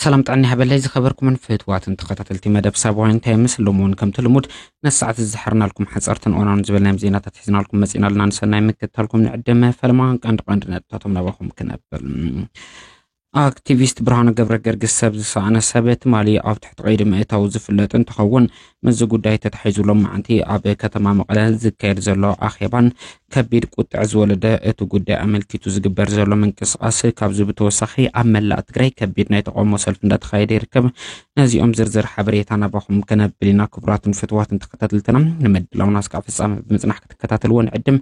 سلام تعني هبلي خبركم من فتوات انتقدت مدب سابوين تيمس لمون كم تلمود نسعة الزحرنا لكم حصرتن اونان زبلنا مزينة تحزنا لكم مسئنا لنا نسنا مكتها لكم نعدم فلما كان نبتاتم نباهم كنبل اكتيفيست برهان قبرقرقس سبز ساعنا سبت مالي اب تحت غير مئتاو زفلتن تخون مز قداي تتحيزو لهم عنتي اب كتما مقلا زكير زلو اخيبان كبير قطع زولده اتو قداي عملكيتو زقبر زلو من قصاص كابزو بتوسخي عمل لا تقري كبير نايت قومو سلف ندات خايد يركب نازي ام زرزر حبريتانا باخم كنبلينا كبرات فتوات انتقتتلتنا نمد لو ناس كاف السامة بمزنح كتكتاتلون عدم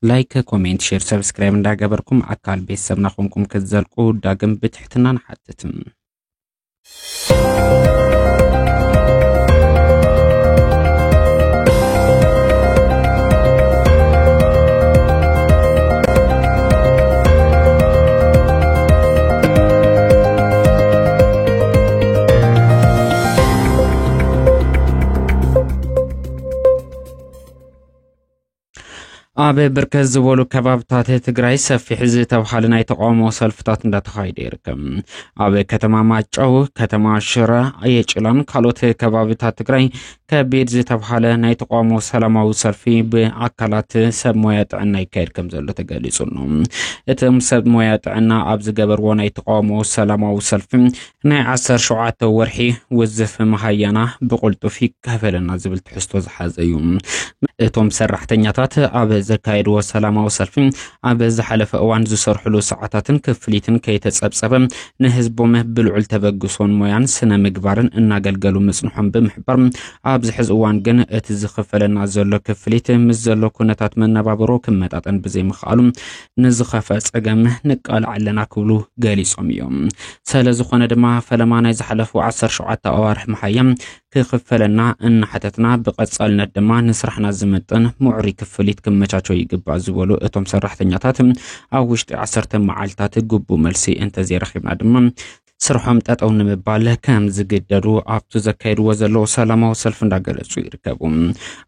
لايك كومنت شير سبسكرايب እንዳገበርኩም አካል ቤተሰብና ሆንኩም ከዘልቁ ዳግም በትህትና ንሓትትም አበ በርከዝ ወሉ ከባብታት ትግራይ ሰፊ ሕዝ ተብሓልና የተቋሞ ሰልፍታት እንዳተኻይደ ይርከብ አበ ከተማ ማጫው ከተማ ሽራ አየጭላን ካሎት ከባብታት ትግራይ ከቤድ ዝተብሓለ ናይ ተቋሞ ሰላማዊ ሰልፊ በአካላት ሰብ ሞያ ጥዕና ይካየድ ከም ዘሎ ተገሊጹ ነው እተም ሰብ ሞያ ጥዕና ኣብ ዝገበርዎ ናይ ተቋሞ ሰላማዊ ሰልፊ ናይ 17 ወርሒ ወዝፍ መሃያና ብቁልጡፍ ይካፈለና ዝብል ትሕዝቶ ዝሓዘ እዩ እቶም ሰራሕተኛታት ኣብ ዘካይድ ወሰላማው ሰልፊ ኣብ ዝሓለፈ እዋን ዝሰርሕሉ ሰዓታትን ክፍሊትን ከይተጸብጸበ ንህዝቦም ብልዑል ተበግሶን ሞያን ስነ ምግባርን እናገልገሉ ምጽንሖም ብምሕባር ኣብ ዝሕዝ እዋን ግን እቲ ዝኸፈለና ዘሎ ክፍሊት ምስ ዘሎ ኩነታት መነባበሮ ክመጣጠን ብዘይምኽኣሉ ንዝኸፈ ጸገም ንቃል ዓለና ክብሉ ገሊጾም እዮም ስለዝኾነ ድማ ፈለማ ናይ ዝሓለፉ 17 ኣዋርሕ መሓያም ክኽፈለና እንሓተትና ብቐጻልነት ድማ ንስራሕና ዝመጠን ሙዕሪ ክፍሊት ክመቻቾ ይግባእ ዝበሉ እቶም ሰራሕተኛታት ኣብ ውሽጢ 10 መዓልታት ግቡ መልሲ እንተዘይረኺብና ድማ ስርሖም ጠጠው ንምባል ከም ዝግደዱ ኣብቱ ዘካይድዎ ዘሎ ሰላማዊ ሰልፍ እንዳገለጹ ይርከቡ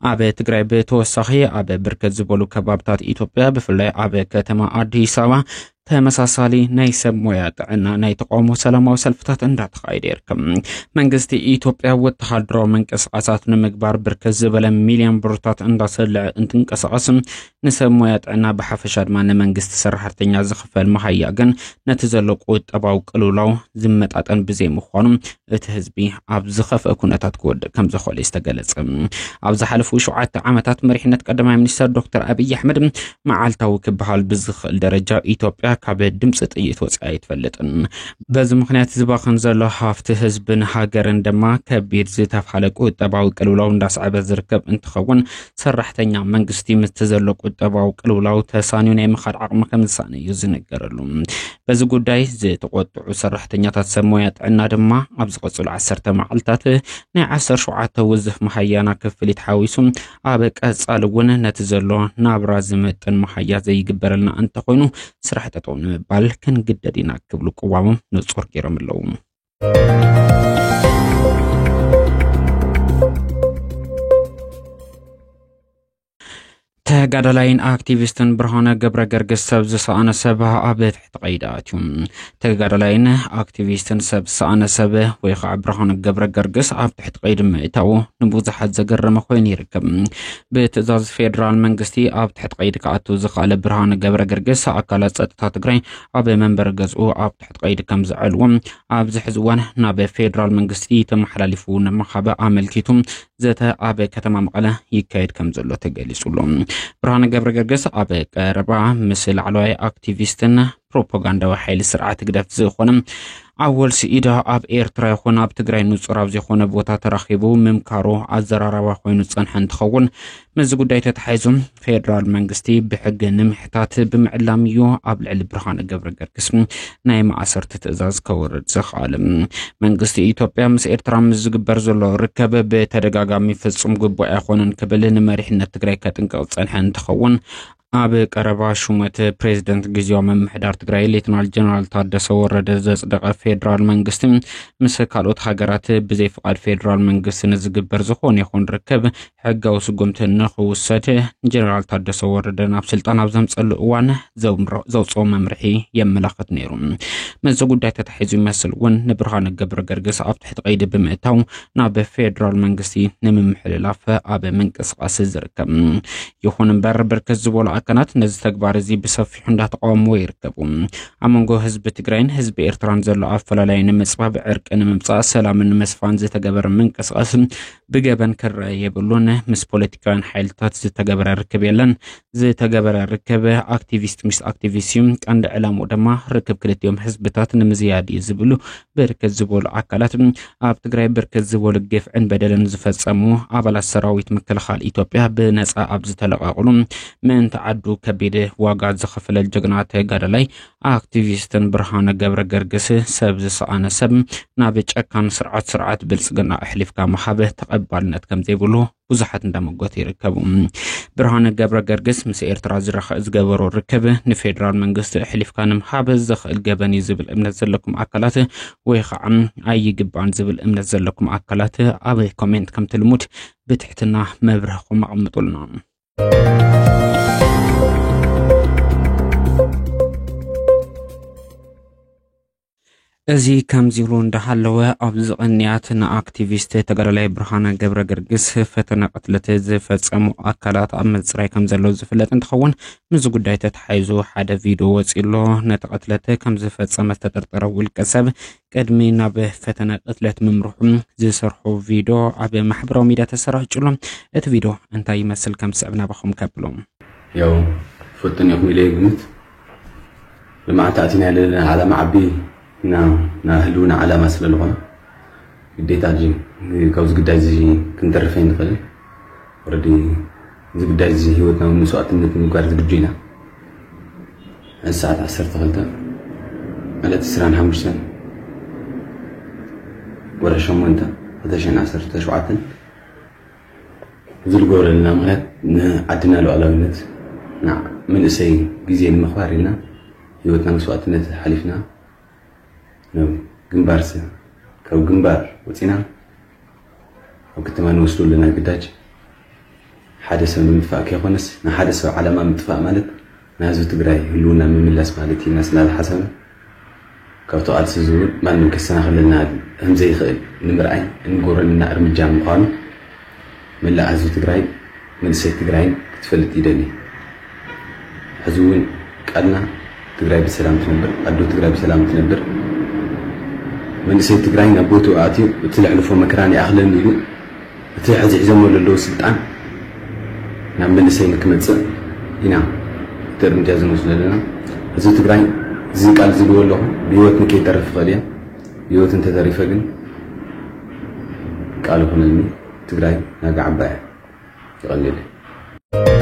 ኣብ ትግራይ ብተወሳኺ ኣብ ብርክት ዝበሉ ከባብታት ኢትዮጵያ ብፍላይ ኣብ ከተማ አዲስ አበባ ተመሳሳሊ ናይ ሰብ ሞያ ጥዕና ናይ ተቋሞ ሰላማዊ ሰልፍታት እንዳተኻይደ ይርከብ መንግስቲ ኢትዮጵያ ወተሃድራዊ መንቀሳቐሳት ንምግባር ብርክት ዝበለ ሚልዮን ብርታት እንዳሰልዕ እንትንቀሳቐስ ንሰብ ሞያ ጥዕና ብሓፈሻ ድማ ንመንግስቲ ሰራሕተኛ ዝኽፈል መሃያ ግን ነቲ ዘሎ ቁጠባዊ ቅልውላው ዝመጣጠን ብዘይምዃኑ እቲ ህዝቢ ኣብ ዝኸፍአ ኩነታት ክወድቕ ከም ዝኽእል ዝተገለጸ ኣብ ዝሓለፉ 7 ዓመታት መሪሕነት ቀዳማይ ሚኒስትር ዶክተር አብይ አሕመድ መዓልታዊ ክበሃል ብዝኽእል ደረጃ ኢትዮጵያ ካብ ድምጽ ጥይት ወጻኢ አይትፈልጥን በዚ ምክንያት ዝባኽን ዘሎ ሃፍቲ ህዝብን ሃገርን ድማ ከቢድ ዝተፍሓለ ቁጠባዊ ቅልውላው እንዳስዓበ ዝርከብ እንትኸውን ሰራሕተኛ መንግስቲ ምስ ዘሎ ቁጠባዊ ቅልውላው ተሳንዩ ናይ ምኻድ ዓቕሚ ከም ዝሳነ እዩ ዝነገረሉ በዚ ጉዳይ ዝተቆጥዑ ሰራሕተኛታት ሰብ ሞያ ጥዕና ድማ ኣብ ዝቐጽሉ 10 መዓልታት ናይ 17 ውዝፍ መሃያና ክፍሊት ሓዊሱ ኣብ ቀጻሊ እውን ነቲ ዘሎ ናብራ ዝመጥን መሃያ ዘይግበረልና እንተኾይኑ ስራሕ ጠጠው ንምባል ክንግደድና ክብሉ ቅዋሞም ንጹር ገይሮም ኣለዉ ተጋዳላይን አክቲቪስትን ብርሃነ ገብረገርግስ ሰብ ዝሰአነ ሰብ ኣብ ትሕቲ ቀይዳትዮም ተጋዳላይን አክቲቪስትን ሰብ ዝሰአነ ሰብ ወይ ከዓ ብርሃነ ገብረገርግስ ኣብ ትሕቲ ቀይድ ምእታው ንብዙሓት ዘገረመ ኮይኑ ይርከብ ብትእዛዝ ፌደራል መንግስቲ ኣብ ትሕቲ ቀይድ ከኣቱ ዝኽኣለ ብርሃነ ገብረገርግስ ኣካላት ጸጥታ ትግራይ ኣብ መንበር ገዝኡ ኣብ ትሕቲ ቀይድ ከም ዘዕልዎም ኣብ ዝሕዝ እዋን ናብ ፌደራል መንግስቲ ተመሓላሊፉ ንመኻበ ኣመልኪቱ ዘተ ኣብ ከተማ መቐለ ይካየድ ከም ዘሎ ተገሊጹሎም ብርሃነ ገብረገርግስ ኣብ ቀረባ ምስል ዓለዋይ አክቲቪስትን ፕሮፓጋንዳዊ ሓይሊ ስርዓት ግደፍ ዝኾነ ኣወል ሲኢዳ ኣብ ኤርትራ ይኹን ኣብ ትግራይ ንጹር ኣብ ዝኾነ ቦታ ተራኺቡ ምምካሮ ኣዘራረባ ኮይኑ ጸንሐ እንትኸውን ምዝ ጉዳይ ተተሓይዙም ፌደራል መንግስቲ ብሕጊ ንምሕታት ብምዕላም እዩ ኣብ ልዕሊ ብርሃነ ገብረገርግስ ናይ ማእሰርቲ ትእዛዝ ከወርድ ዝኽኣል መንግስቲ ኢትዮጵያ ምስ ኤርትራ ምስ ዝግበር ዘሎ ርከብ ብተደጋጋሚ ፍጹም ግቡእ ኣይኮነን ክብል ንመሪሕነት ትግራይ ከጥንቅቕ ጸንሐ እንትኸውን ኣብ ቀረባ ሹመት ፕሬዝደንት ግዚያዊ ምምሕዳር ትግራይ ሌተናል ጀነራል ታደሰ ወረደ ዘጽደቀ ፌደራል መንግስት ምስ ካልኦት ሃገራት ብዘይ ፍቃድ ፌደራል መንግስት ንዝግበር ዝኾነ ይኹን ርከብ ሕጋዊ ስጉምቲ ንኽውሰድ ጀነራል ታደሰ ወረደ ናብ ስልጣን ኣብ ዘምጸሉ እዋን ዘውጽኦ መምርሒ የመላኽት ነይሩ። መዚ ጉዳይ ተታሒዙ ይመስል እውን ንብርሃነ ገብረ ገርግስ ኣብ ትሕቲ ቀይዲ ብምእታው ናብ ፌደራል መንግስቲ ንምምሕልላፍ ኣብ ምንቅስቃስ ዝርከብ ይኹን እምበር ብርክት ዝበሉ አካናት ነዚ ተግባር እዚ ብሰፊሑ እንዳተቃወሙ ይርከቡ። ኣመንጎ ህዝቢ ትግራይን ህዝቢ ኤርትራን ዘሎ ኣፈላላይ ንምጽባብ ዕርቅ ንምምጻእ ሰላምን መስፋን ዝተገበረ ምንቅስቃስ ብገበን ክረአ የብሉን ምስ ፖለቲካውያን ሓይልታት ዝተገበረ ርክብ የለን ዝተገበረ ርክብ ኣክቲቪስት ምስ ኣክቲቪስት ቀንዲ ዕላምኡ ድማ ርክብ ክልቲኦም ህዝብታት ንምዝያድ ዝብሉ ብርክት ዝበሉ አካላት ኣብ ትግራይ ብርክት ዝበሉ ግፍዕን በደልን ዝፈጸሙ ኣባላት ሰራዊት ምክልኻል ኢትዮጵያ ብነጻ ኣብ ዝተለቃቅሉ ምእንቲ ዓዱ ከቢድ ዋጋ ዝኸፈለ ጀግና ተጋዳላይ ኣክቲቪስትን ብርሃነ ገብረ ገርግስ ሰብ ዝሰኣነ ሰብ ናብ ጨካን ስርዓት ብልጽግና ኣሕሊፍካ መሓበ ተቐባልነት ከም ዘይብሉ ብዙሓት እንዳመጎት ይርከቡ። ብርሃነ ገብረ ገርግስ ምስ ኤርትራ ዝገበሮ ርክብ ንፌደራል መንግስቲ ኣሕሊፍካ ንምሓበ ዝኽእል ገበን ዝብል እምነት ዘለኩም አካላት ወይ ከዓ ኣይግባን ዝብል እምነት ዘለኩም አካላት ኣብ ኮሜንት ከም ትልሙድ ብትሕትና መብርህኩም ኣቕምጡልና። እዚ ከምዚሉ እንዳሃለወ ኣብ ዝቕንያት ንኣክቲቪስት ተጋዳላይ ብርሃነ ገብረ ገርግስ ፈተና ቅትለት ዝፈጸሙ አካላት ኣብ ምጽራይ ከም ዘሎ ዝፍለጥ እንትኸውን ምዝ ጉዳይ ተታሒዙ ሓደ ቪድዮ ወፂሎ ነቲ ቅትለት ከም ዝፈጸመ ዝተጠርጠረ ውልቀ ሰብ ቅድሚ ናብ ፈተና ቅትለት ምምርሑ ዝሰርሑ ቪድዮ ኣብ ማሕበራዊ ሚድያ ተሰራጭሎ እቲ ቪድዮ እንታይ ይመስል ከም ስዕብና በኹም ከብሎ ያው ፈተና ይኹም ግምት ለማዕታእቲና ያለ ዓላማ ዓቢ نا هلونا على مسألة لغنا بديت أجي كوز قداي زي كنت رفين نقل وردي زي قداي زي هوتنا ونسوات النت نقارد بجينا الساعة 10 تغلتا على تسران حمشتن ولا شو انت هذا شيء 10 تشوعتن زل قول لنا مغات عدنا له على النت من اسي جزي المخبارنا هوتنا ونسوات النت حلفنا جنبار سه كو جنبار وتينا وكنت ما نوصل لنا قداج حادث من متفاق يخونس حادث على ما متفاق مالك نازو تقراي هلونا من ملاس مالتي الناس نال حسن كو تقال سزول ما نمكسنا خلنا هم زي خيل نمرأي نقول لنا ارمجا مقام من لا ازو تقراي من سي تقراي كتفلت يدني حزون قالنا تقراي بسلام تنبر ادو تقراي بسلام تنبر من سيد تقراين أبوتو آتي وطلع له فو مكراني أخلن يلو وطلع زعزمو للو سلطان نعم من سيد كمتسا هنا ترم جازم وصل لنا هزو تقراين زي قال زي قول له بيوت مكي ترف غاليا بيوت انت تريفا قل قالوا هنا المي تقراين ناقع عبايا يغلي لي